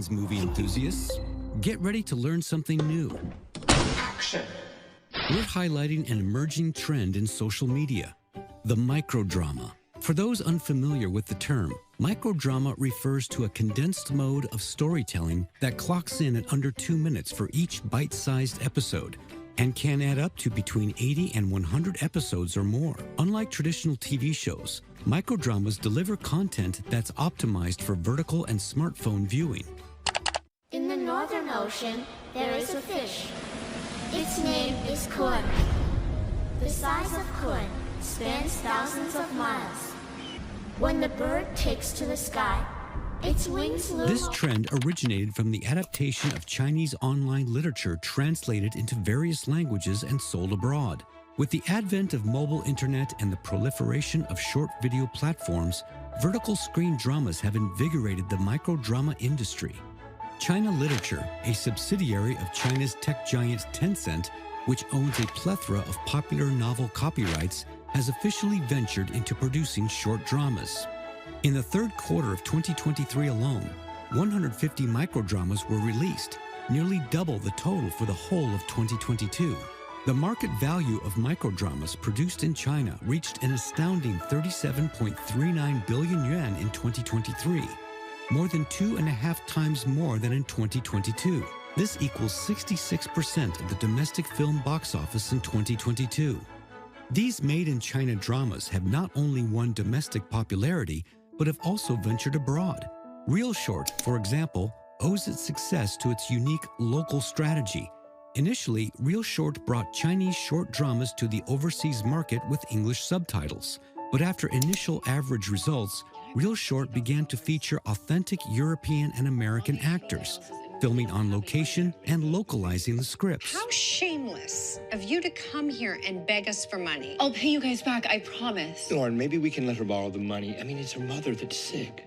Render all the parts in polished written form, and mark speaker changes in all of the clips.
Speaker 1: Greetings, movie enthusiasts. Get ready to learn something new.
Speaker 2: Action.
Speaker 1: We're highlighting an emerging trend in social media, the microdrama. For those unfamiliar with the term, microdrama refers to a condensed mode of storytelling that clocks in at under 2 minutes for each bite-sized episode and can add up to between 80 and 100 episodes or more. Unlike traditional TV shows, microdramas deliver content that's optimized for vertical and smartphone viewing.
Speaker 3: In the Northern Ocean, there is a fish. Its name is kun. The size of kun spans thousands of miles. When the bird takes to the sky, its wings loom.
Speaker 1: This trend originated from the adaptation of Chinese online literature translated into various languages and sold abroad. With the advent of mobile internet and the proliferation of short video platforms, vertical screen dramas have invigorated the microdrama industry. China Literature, a subsidiary of China's tech giant Tencent, which owns a plethora of popular novel copyrights, has officially ventured into producing short dramas. In the third quarter of 2023 alone, 150 microdramas were released, nearly double the total for the whole of 2022. The market value of microdramas produced in China reached an astounding 37.39 billion yuan in 2023, more than 2.5 times more than in 2022. This equals 66% of the domestic film box office in 2022. These made-in-China dramas have not only won domestic popularity, but have also ventured abroad. Real Short, for example, owes its success to its unique local strategy. Initially, Real Short brought Chinese short dramas to the overseas market with English subtitles. But after initial average results, Real Short began to feature authentic European and American actors, filming on location and localizing the scripts.
Speaker 4: How shameless of you to come here and beg us for money.
Speaker 5: I'll pay you guys back, I promise.
Speaker 2: Lauren, maybe we can let her borrow the money. I mean, it's her mother that's sick.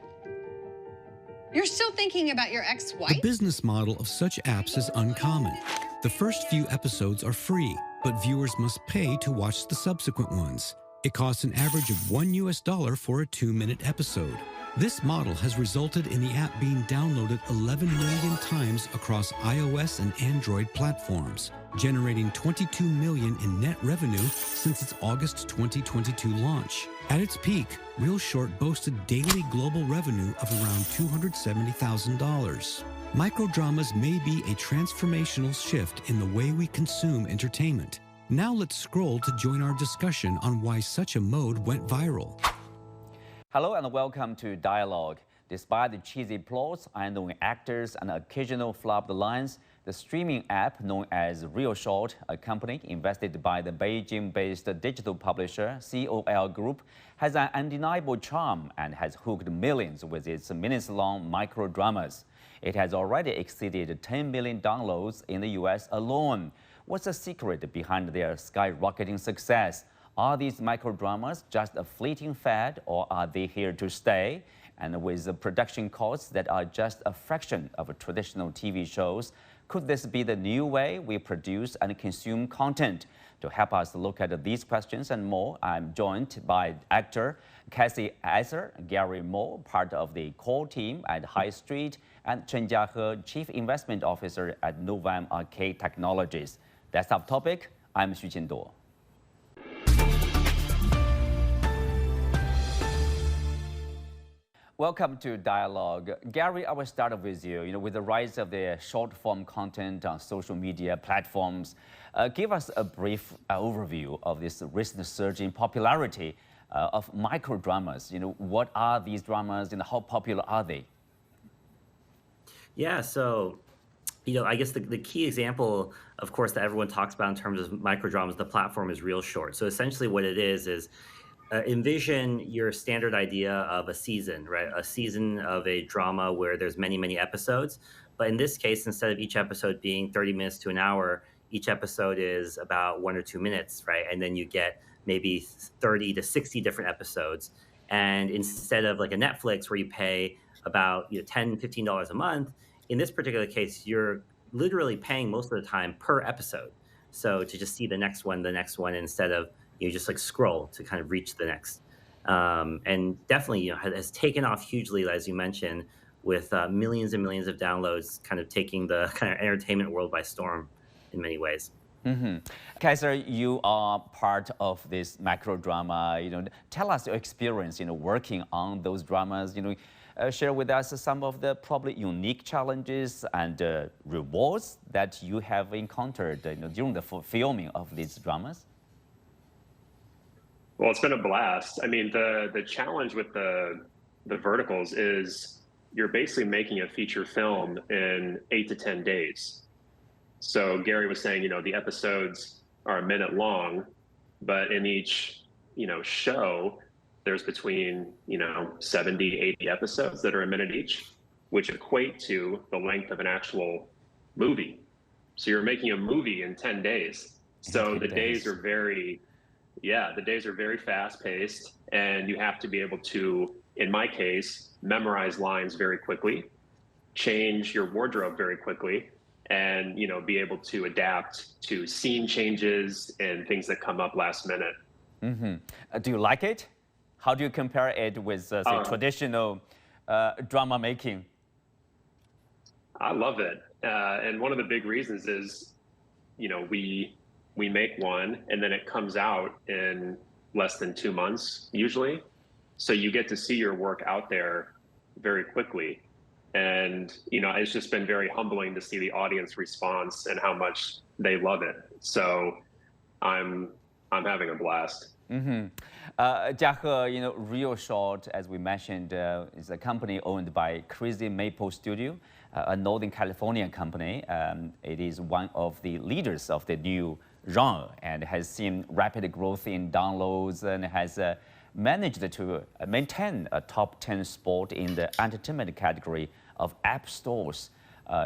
Speaker 4: You're still thinking about your ex-wife?
Speaker 1: The business model of such apps is uncommon. The first few episodes are free, but viewers must pay to watch the subsequent ones. It costs an average of $1 for a 2-minute episode. This model has resulted in the app being downloaded 11 million times across iOS and Android platforms, generating $22 million in net revenue since its August 2022 launch. At its peak, Real Short boasted daily global revenue of around $270,000. Microdramas may be a transformational shift in the way we consume entertainment. Now let's scroll to join our discussion on why such a mode went viral.
Speaker 6: Hello and welcome to Dialogue. Despite the cheesy plots, unknown actors, and occasional flopped lines, the streaming app known as Real Short, a company invested by the Beijing-based digital publisher COL Group, has an undeniable charm and has hooked millions with its minutes-long microdramas. It has already exceeded 10 million downloads in the US alone. What's the secret behind their skyrocketing success? Are these microdramas just a fleeting fad, or are they here to stay? And with the production costs that are just a fraction of traditional TV shows, could this be the new way we produce and consume content? To help us look at these questions and more, I'm joined by actor Kasey Esser, Gary Mo, part of the core team at Highstreet, and Chen Jiahe, Chief Investment Officer at Novem Arcae Technologies. That's our topic. I'm Xu Qinduo. Welcome to Dialogue. Gary, I will start with you. With the rise of the short-form content on social media platforms, give us a brief overview of this recent surge in popularity of microdramas. What are these dramas and how popular are they?
Speaker 7: Yeah, so, I guess the key example, of course, that everyone talks about in terms of microdramas, the platform is Real Short. So essentially what it is envision your standard idea of a season, right? A season of a drama where there's many, many episodes. But in this case, instead of each episode being 30 minutes to an hour, each episode is about 1 or 2 minutes, right? And then you get maybe 30 to 60 different episodes. And instead of like a Netflix where you pay about $10, $15 a month, in this particular case, you're literally paying most of the time per episode. So to just see the next one, instead of you just like scroll to kind of reach the next. And definitely, has taken off hugely, as you mentioned, with millions and millions of downloads, kind of taking the kind of entertainment world by storm in many ways.
Speaker 6: Kasey, you are part of this micro drama. Tell us your experience, working on those dramas. Share with us some of the probably unique challenges and rewards that you have encountered, during the filming of these dramas.
Speaker 8: Well, it's been a blast. I mean, the challenge with the verticals is you're basically making a feature film in 8 to 10 days. So Gary was saying, the episodes are a minute long, but in each, show, there's between, 70, 80 episodes that are a minute each, which equate to the length of an actual movie. So you're making a movie in 10 days. So the days are very fast paced, and you have to be able to, in my case, memorize lines very quickly, change your wardrobe very quickly, and be able to adapt to scene changes and things that come up last minute.
Speaker 6: Do you like it? How do you compare it with, say, traditional drama making?
Speaker 8: I love it, and one of the big reasons is, we make one and then it comes out in less than 2 months usually, so you get to see your work out there very quickly. And, it's just been very humbling to see the audience response and how much they love it. So I'm having a blast.
Speaker 6: Jiahe, Real Short, as we mentioned, is a company owned by Crazy Maple Studio, a Northern California company. It is one of the leaders of the new genre and has seen rapid growth in downloads and has managed to maintain a top 10 spot in the entertainment category of app stores.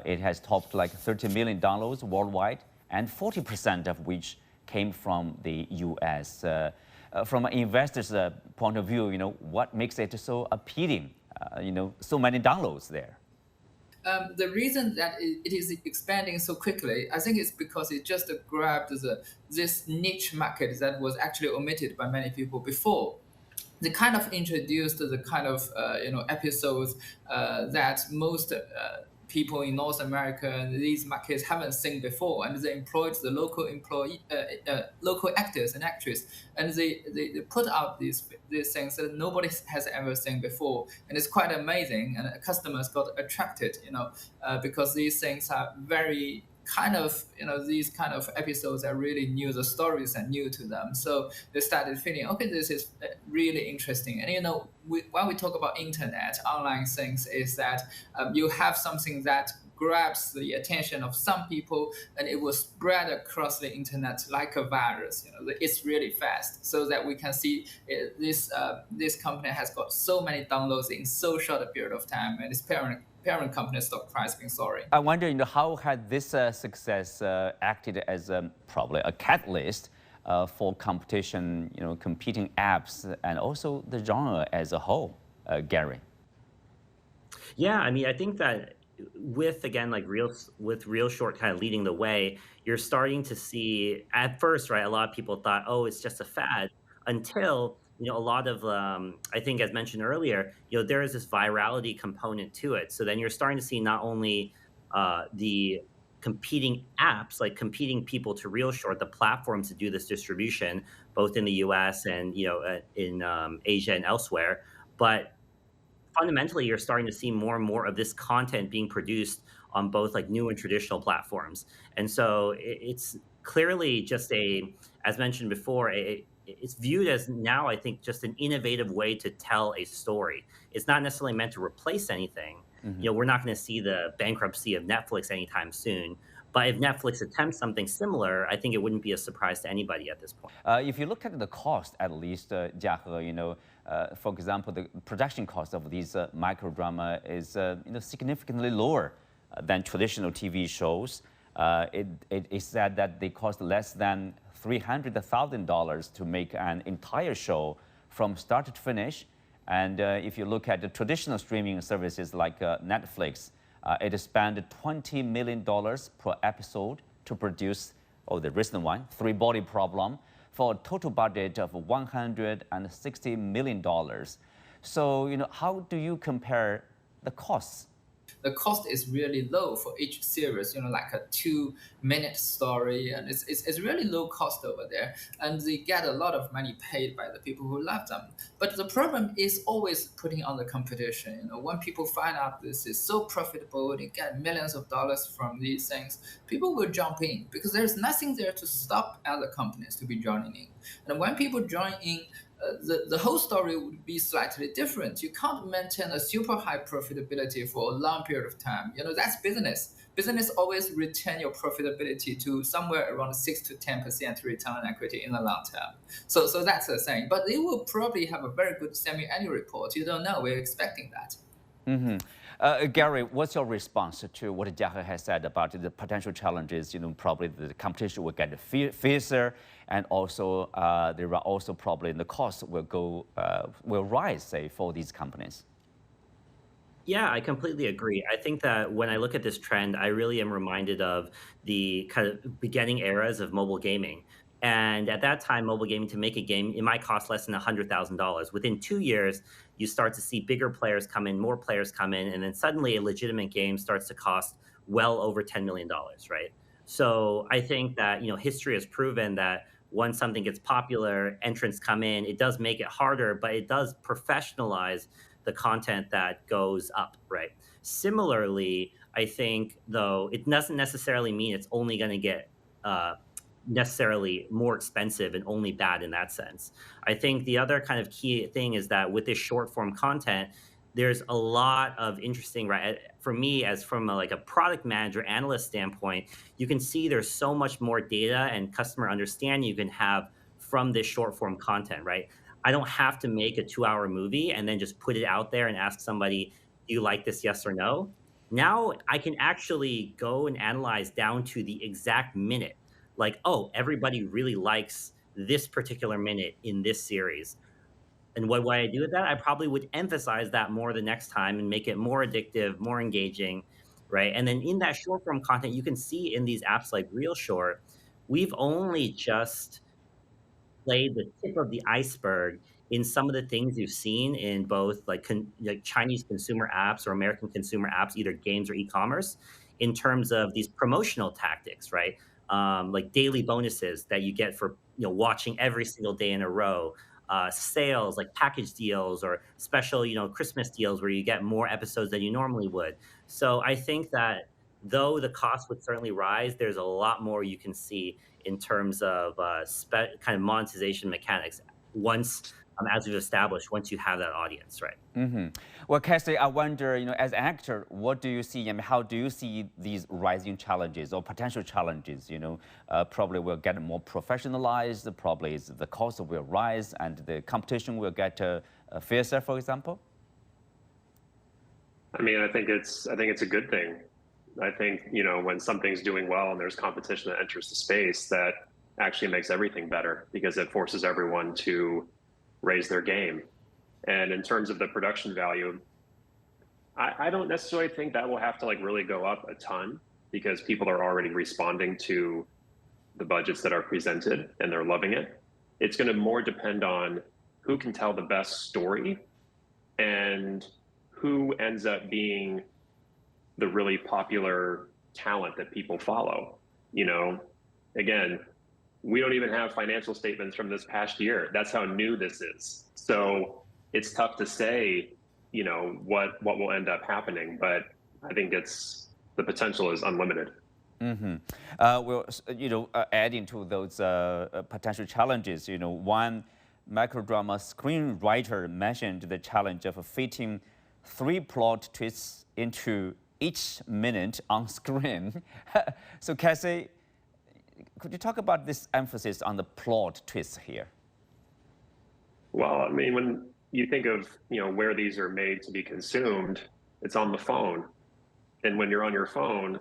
Speaker 6: It has topped like 30 million downloads worldwide, and 40% of which came from the US. From an investor's point of view, what makes it so appealing? So many downloads there.
Speaker 9: The reason that it is expanding so quickly, I think it's because it just grabbed this niche market that was actually omitted by many people before. They kind of introduced the kind of episodes that most people in North America and these markets haven't seen before, and they employed the local actors and actresses, and they put out these things that nobody has ever seen before, and it's quite amazing. And customers got attracted, because these things are very kind of, these kind of episodes are really new, the stories are new to them. So they started feeling, okay, this is really interesting. And, when we talk about internet, online things, is that you have something that grabs the attention of some people and it will spread across the internet like a virus. It's really fast, so that we can see this company has got so many downloads in so short a period of time, and its parent company stock price being soaring.
Speaker 6: I wonder, how had this success acted as probably a catalyst for competition, competing apps and also the genre as a whole, Gary?
Speaker 7: Yeah, I mean, I think that with, again, like Real Short kind of leading the way, you're starting to see, at first, right, a lot of people thought, oh, it's just a fad, until a lot of, I think, as mentioned earlier, there is this virality component to it. So then you're starting to see not only the competing apps, like competing people to Real Short, the platforms to do this distribution, both in the US and, in Asia and elsewhere, but fundamentally, you're starting to see more and more of this content being produced on both like new and traditional platforms. And so it's clearly just as mentioned before, it's viewed as now, I think, just an innovative way to tell a story. It's not necessarily meant to replace anything. We're not going to see the bankruptcy of Netflix anytime soon. But if Netflix attempts something similar, I think it wouldn't be a surprise to anybody at this point.
Speaker 6: If you look at the cost, at least, Jiahe, for example, the production cost of these microdrama is significantly lower than traditional TV shows. It is said that they cost less than $300,000 to make an entire show from start to finish. And if you look at the traditional streaming services like Netflix, it spent $20 million per episode to produce, the recent one, Three Body Problem, for a total budget of $160 million. So, how do you compare the costs
Speaker 9: the cost is really low for each series, like a 2-minute story, and it's really low cost over there, and they get a lot of money paid by the people who love them. But the problem is always putting on the competition. When people find out this is so profitable, they get millions of dollars from these things, people will jump in because there's nothing there to stop other companies to be joining in. And when people join in, the whole story would be slightly different. You can't maintain a super high profitability for a long period of time. That's business. Business always retain your profitability to somewhere around 6 to 10% return on equity in the long term. So that's the thing. But they will probably have a very good semi-annual report. You don't know. We're expecting that.
Speaker 6: Gary, what's your response to what Jiahe has said about the potential challenges? Probably the competition will get fiercer, and also there are also probably the cost will rise, say, for these companies.
Speaker 7: Yeah, I completely agree. I think that when I look at this trend, I really am reminded of the kind of beginning eras of mobile gaming. And at that time, mobile gaming, to make a game, it might cost less than $100,000. Within 2 years, you start to see bigger players come in, more players come in, and then suddenly a legitimate game starts to cost well over $10 million, right? So I think that, history has proven that once something gets popular, entrants come in, it does make it harder, but it does professionalize the content that goes up, right? Similarly, I think, though, it doesn't necessarily mean it's only going to get necessarily more expensive and only bad in that sense. I think the other kind of key thing is that with this short form content, there's a lot of interesting, right? For me, as from a product manager, analyst standpoint, you can see there's so much more data and customer understanding you can have from this short form content, right? I don't have to make a 2-hour movie and then just put it out there and ask somebody, do you like this, yes or no? Now I can actually go and analyze down to the exact minute. Oh, everybody really likes this particular minute in this series. And what would I do with that? I probably would emphasize that more the next time and make it more addictive, more engaging, right? And then in that short form content, you can see in these apps like Real Short, we've only just played the tip of the iceberg in some of the things you've seen in both Chinese consumer apps or American consumer apps, either games or e-commerce, in terms of these promotional tactics, right? Like daily bonuses that you get for watching every single day in a row, sales like package deals or special Christmas deals where you get more episodes than you normally would. So I think that though the cost would certainly rise, there's a lot more you can see in terms of kind of monetization mechanics once, as we've established, once you have that audience, right?
Speaker 6: Well, Kasey, I wonder, as an actor, what do you see and how do you see these rising challenges or potential challenges? Probably will get more professionalized, probably the cost will rise and the competition will get fiercer, for example?
Speaker 8: I mean, I think it's a good thing. I think, when something's doing well and there's competition that enters the space, that actually makes everything better because it forces everyone to raise their game. And in terms of the production value, I don't necessarily think that will have to really go up a ton because people are already responding to the budgets that are presented and they're loving it. It's going to more depend on who can tell the best story and who ends up being the really popular talent that people follow. Again, we don't even have financial statements from this past year. That's how new this is. So it's tough to say, what will end up happening, but I think the potential is unlimited.
Speaker 6: Well, adding to those potential challenges, one microdrama screenwriter mentioned the challenge of fitting 3 plot twists into each minute on screen. So Kasey, could you talk about this emphasis on the plot twists here?
Speaker 8: Well, I mean, when you think of, where these are made to be consumed, it's on the phone. And when you're on your phone,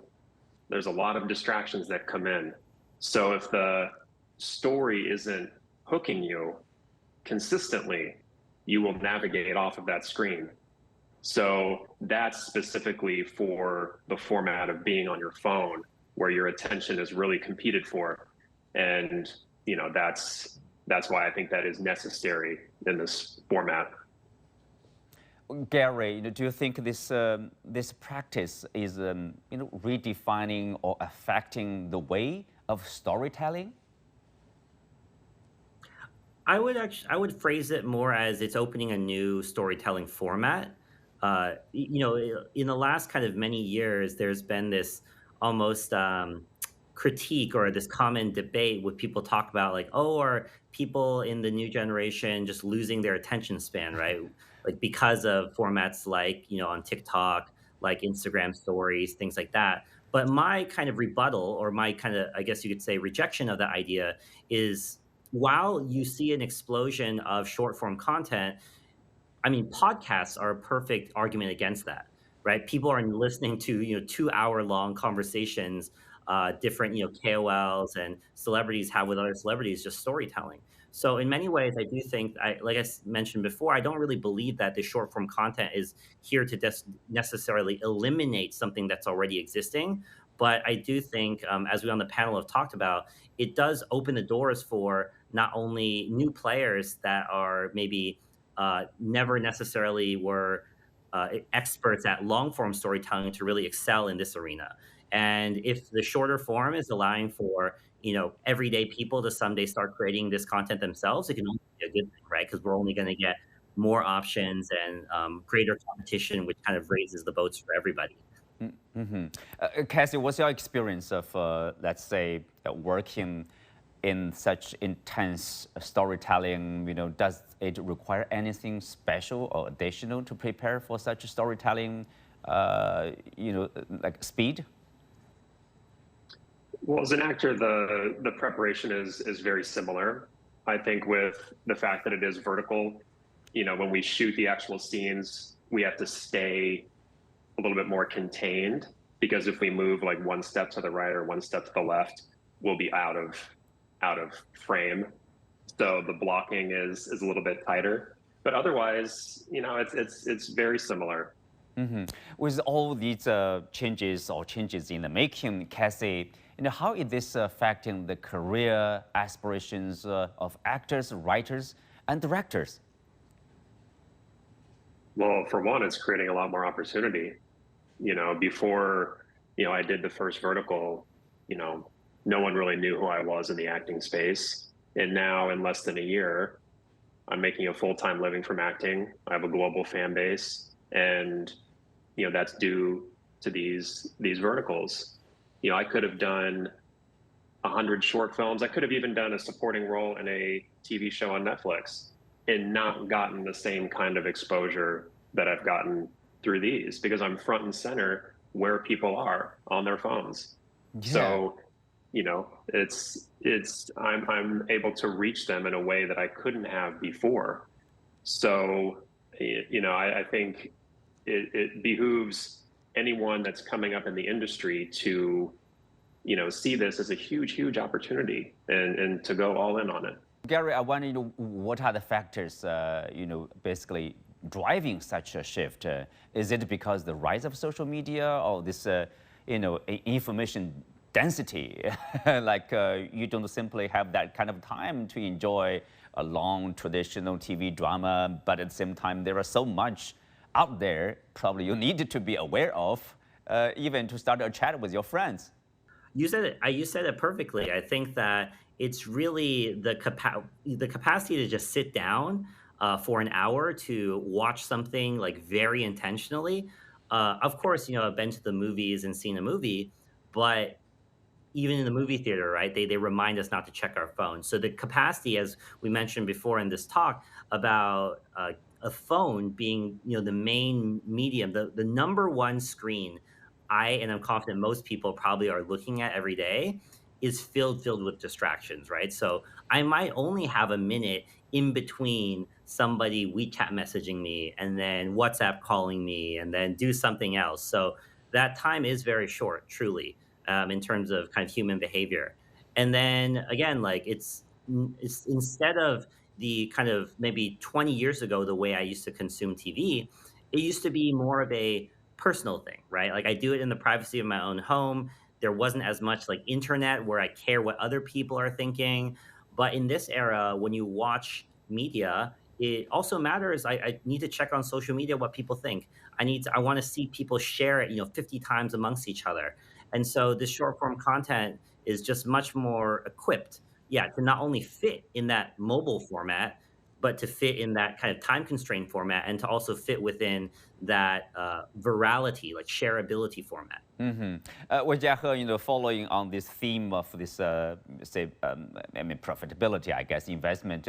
Speaker 8: there's a lot of distractions that come in. So if the story isn't hooking you consistently, you will navigate off of that screen. So that's specifically for the format of being on your phone, where your attention is really competed for. And, that's why I think that is necessary in this format.
Speaker 6: Gary, do you think this practice is redefining or affecting the way of storytelling?
Speaker 7: I would phrase it more as it's opening a new storytelling format. In the last kind of many years, there's been this almost critique or this common debate with people talk about like, oh, are people in the new generation just losing their attention span, right? Like because of formats like, on TikTok, like Instagram stories, things like that. But my kind of rebuttal or my kind of, I guess you could say, rejection of that idea is while you see an explosion of short form content, I mean, podcasts are a perfect argument against that, right? People are listening to 2 hour long conversations, different KOLs and celebrities have with other celebrities, just storytelling. So in many ways, I do think, like mentioned before, I don't really believe that the short form content is here to necessarily eliminate something that's already existing. But I do think, as we on the panel have talked about, it does open the doors for not only new players that are maybe never necessarily were experts at long form storytelling to really excel in this arena. And if the shorter form is allowing for everyday people to someday start creating this content themselves, it can only be a good thing, right? Because we're only going to get more options and greater competition, which kind of raises the boats for everybody.
Speaker 6: Mm-hmm. Kasey, what's your experience of, let's say, working in such intense storytelling? Does it require anything special or additional to prepare for such storytelling, like speed?
Speaker 8: Well, as an actor, the preparation is very similar. I think with the fact that it is vertical, when we shoot the actual scenes, we have to stay a little bit more contained, because if we move like one step to the right or one step to the left, we'll be out of frame. So the blocking is a little bit tighter, but otherwise, it's very similar.
Speaker 6: Mm-hmm. With all these changes in the making, Kasey, how is this affecting the career aspirations of actors, writers, and directors?
Speaker 8: Well, for one, it's creating a lot more opportunity. Before, I did the first vertical, no one really knew who I was in the acting space. And now in less than a year, I'm making a full-time living from acting. I have a global fan base, and, that's due to these verticals. I could have done 100 short films. I could have even done a supporting role in a TV show on Netflix and not gotten the same kind of exposure that I've gotten through these, because I'm front and center where people are on their phones. Yeah. So, I'm able to reach them in a way that I couldn't have before. So, I think it behooves anyone that's coming up in the industry to, see this as a huge opportunity and to go all in on it.
Speaker 6: Gary, I wonder, what are the factors, basically driving such a shift? Is it because the rise of social media or this, information density? Like you don't simply have that kind of time to enjoy a long traditional TV drama, but at the same time, there are so much out there probably you need to be aware of, even to start a chat with your friends.
Speaker 7: You said it perfectly. I think that it's really the capacity to just sit down for an hour to watch something like very intentionally. Of course, I've been to the movies and seen a movie, but even in the movie theater, right, they remind us not to check our phones. So the capacity, as we mentioned before in this talk, about a phone being the main medium, the number one screen and I'm confident most people probably are looking at every day, is filled with distractions, right? So I might only have a minute in between somebody WeChat messaging me and then WhatsApp calling me and then do something else. So that time is very short, truly, in terms of kind of human behavior. And then again, like it's instead of the kind of maybe 20 years ago, the way I used to consume TV, it used to be more of a personal thing, right? Like I do it in the privacy of my own home. There wasn't as much like internet where I care what other people are thinking. But in this era, when you watch media, it also matters. I need to check on social media what people think. I want to see people share it, 50 times amongst each other. And so this short form content is just much more equipped, yeah, to not only fit in that mobile format, but to fit in that kind of time constrained format, and to also fit within that virality, like shareability format.
Speaker 6: Well, Jiahe, following on this theme of this, profitability, I guess, investment,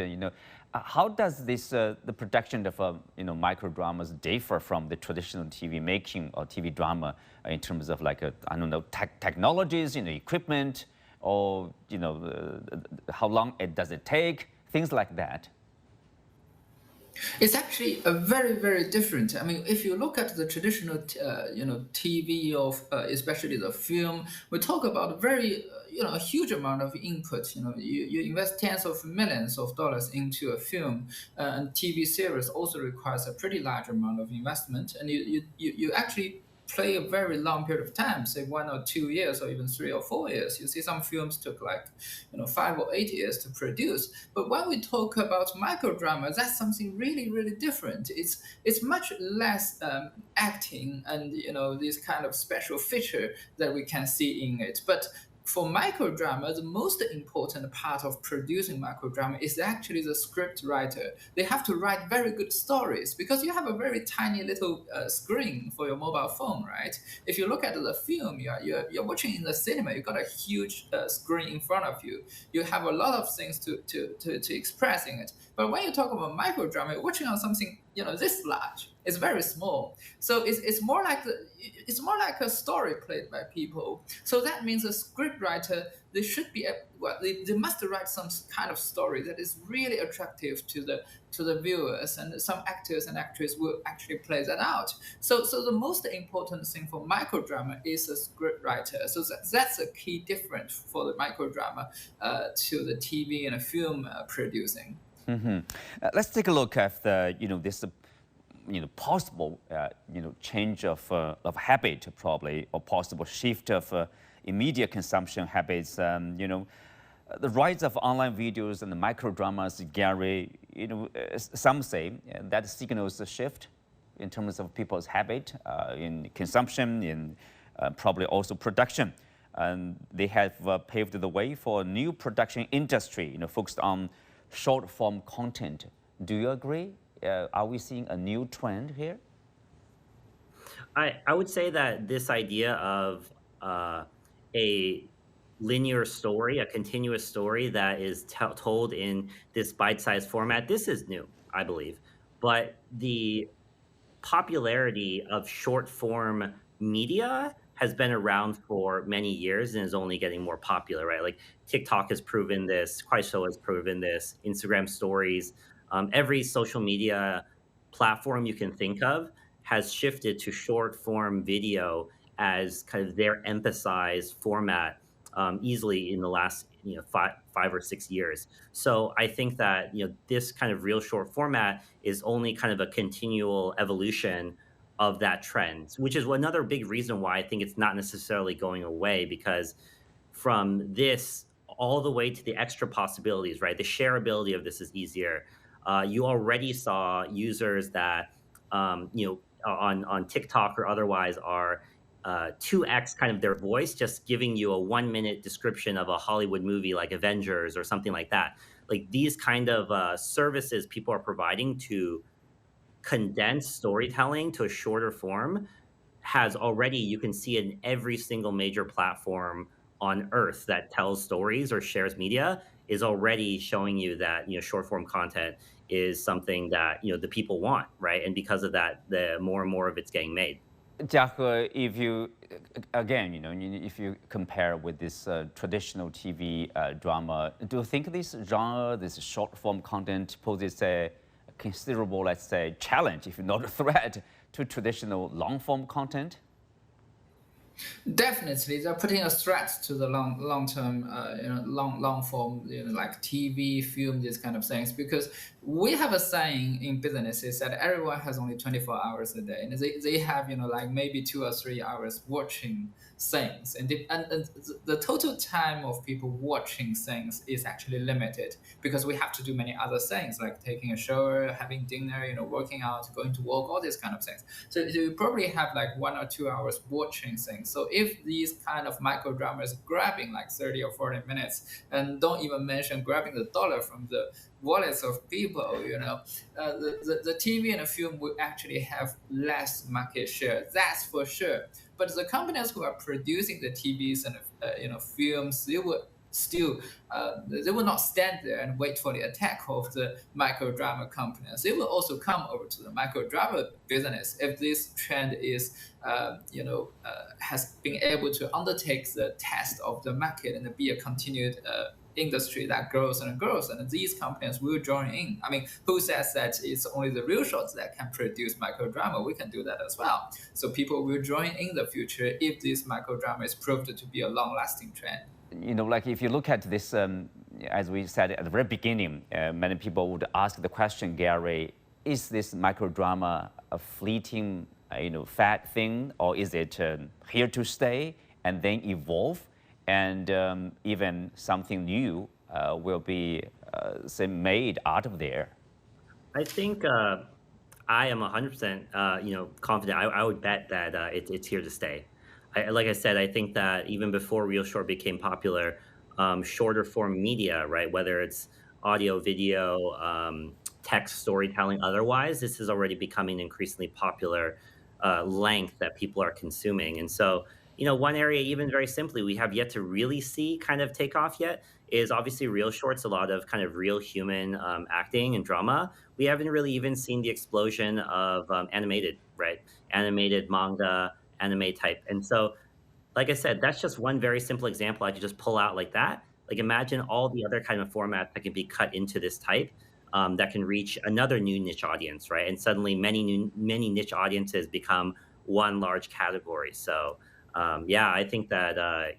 Speaker 6: how does this the production of micro dramas differ from the traditional TV making or TV drama in terms of like technologies, equipment, or how long does it take, things like that?
Speaker 9: It's actually a very, very different. I mean, if you look at the traditional, TV of especially the film, we talk about very, a huge amount of input. You invest tens of millions of dollars into a film, and TV series also requires a pretty large amount of investment, and you actually play a very long period of time, say 1 or 2 years, or even 3 or 4 years. You see some films took like 5 or 8 years to produce. But when we talk about microdrama, that's something really, really different. It's much less acting and this kind of special feature that we can see in it. But for microdrama, the most important part of producing microdrama is actually the script writer. They have to write very good stories, because you have a very tiny little screen for your mobile phone, right? If you look at the film, you're watching in the cinema, you've got a huge screen in front of you. You have a lot of things to express in it. But when you talk about microdrama, you're watching on something this large. It's very small, so it's more like a story played by people. So that means a scriptwriter, they should be they must write some kind of story that is really attractive to the viewers, and some actors and actresses will actually play that out. So the most important thing for microdrama is a scriptwriter. So that's a key difference for the microdrama to the TV and film producing.
Speaker 6: Let's take a look at this possible change of habit, probably, or possible shift of media consumption habits. The rise of online videos and the microdramas, Gary, some say that signals a shift in terms of people's habit in consumption, in probably also production. And they have paved the way for a new production industry, focused on short form content. Do you agree? Are we seeing a new trend here?
Speaker 7: I would say that this idea of a linear story, a continuous story that is told in this bite-sized format, this is new, I believe. But the popularity of short form media has been around for many years and is only getting more popular, right? Like TikTok has proven this, Kuaishou has proven this, Instagram stories, every social media platform you can think of has shifted to short form video as kind of their emphasized format easily in the last 5 or 6 years. So I think that this kind of real short format is only kind of a continual evolution of that trend, which is another big reason why I think it's not necessarily going away, because from this all the way to the extra possibilities, right? The shareability of this is easier. You already saw users that, on TikTok or otherwise are 2x kind of their voice, just giving you a 1-minute description of a Hollywood movie like Avengers or something like that. Like these kind of services people are providing to condense storytelling to a shorter form has already, you can see in every single major platform on earth that tells stories or shares media, is already showing you that short form content is something that the people want, right? And because of that, the more and more of it's getting made.
Speaker 6: Jiahe, if you again, if you compare with this traditional TV drama, do you think this genre, this short form content, poses a considerable, let's say, challenge, if not a threat, to traditional long form content?
Speaker 9: Definitely, they're putting a threat to the long term, long form, like TV, film, these kind of things. Because we have a saying in businesses that everyone has only 24 hours a day, and they have like maybe 2 or 3 hours watching things, and the total time of people watching things is actually limited because we have to do many other things like taking a shower, having dinner, working out, going to work, all these kind of things. So you probably have like 1 or 2 hours watching things. So if these kind of micro dramas grabbing like 30 or 40 minutes, and don't even mention grabbing the dollar from the wallets of people, the TV and the film will actually have less market share. That's for sure. But the companies who are producing the TVs and films, they will still they will not stand there and wait for the attack of the micro drama companies. They will also come over to the micro drama business if this trend is has been able to undertake the test of the market and be a continued industry that grows and grows, and these companies will join in. I mean, who says that it's only the real shorts that can produce micro drama? We can do that as well. So people will join in the future if this micro drama is proved to be a long-lasting trend.
Speaker 6: Like if you look at this, as we said at the very beginning, many people would ask the question, Gary, is this micro drama a fleeting, fad thing, or is it here to stay and then evolve? And even something new will be say made out of there.
Speaker 7: I think I am 100% confident. I would bet that it's here to stay. Like I said, I think that even before Real Short became popular, shorter form media, right, whether it's audio, video, text, storytelling, otherwise, this is already becoming increasingly popular length that people are consuming. And so, one area, even very simply, we have yet to really see kind of take off yet is obviously Real Shorts, a lot of kind of real human acting and drama. We haven't really even seen the explosion of animated, right? Animated manga, anime type. And so, like I said, that's just one very simple example I could just pull out like that. Like imagine all the other kind of formats that can be cut into this type that can reach another new niche audience, right? And suddenly many niche audiences become one large category. So I think that,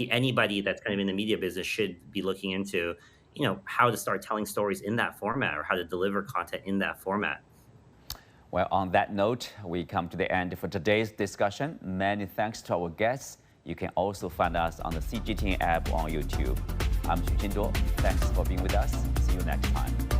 Speaker 7: anybody that's kind of in the media business should be looking into, how to start telling stories in that format or how to deliver content in that format.
Speaker 6: Well, on that note, we come to the end for today's discussion. Many thanks to our guests. You can also find us on the CGTN app on YouTube. I'm Xu Qinduo. Thanks for being with us. See you next time.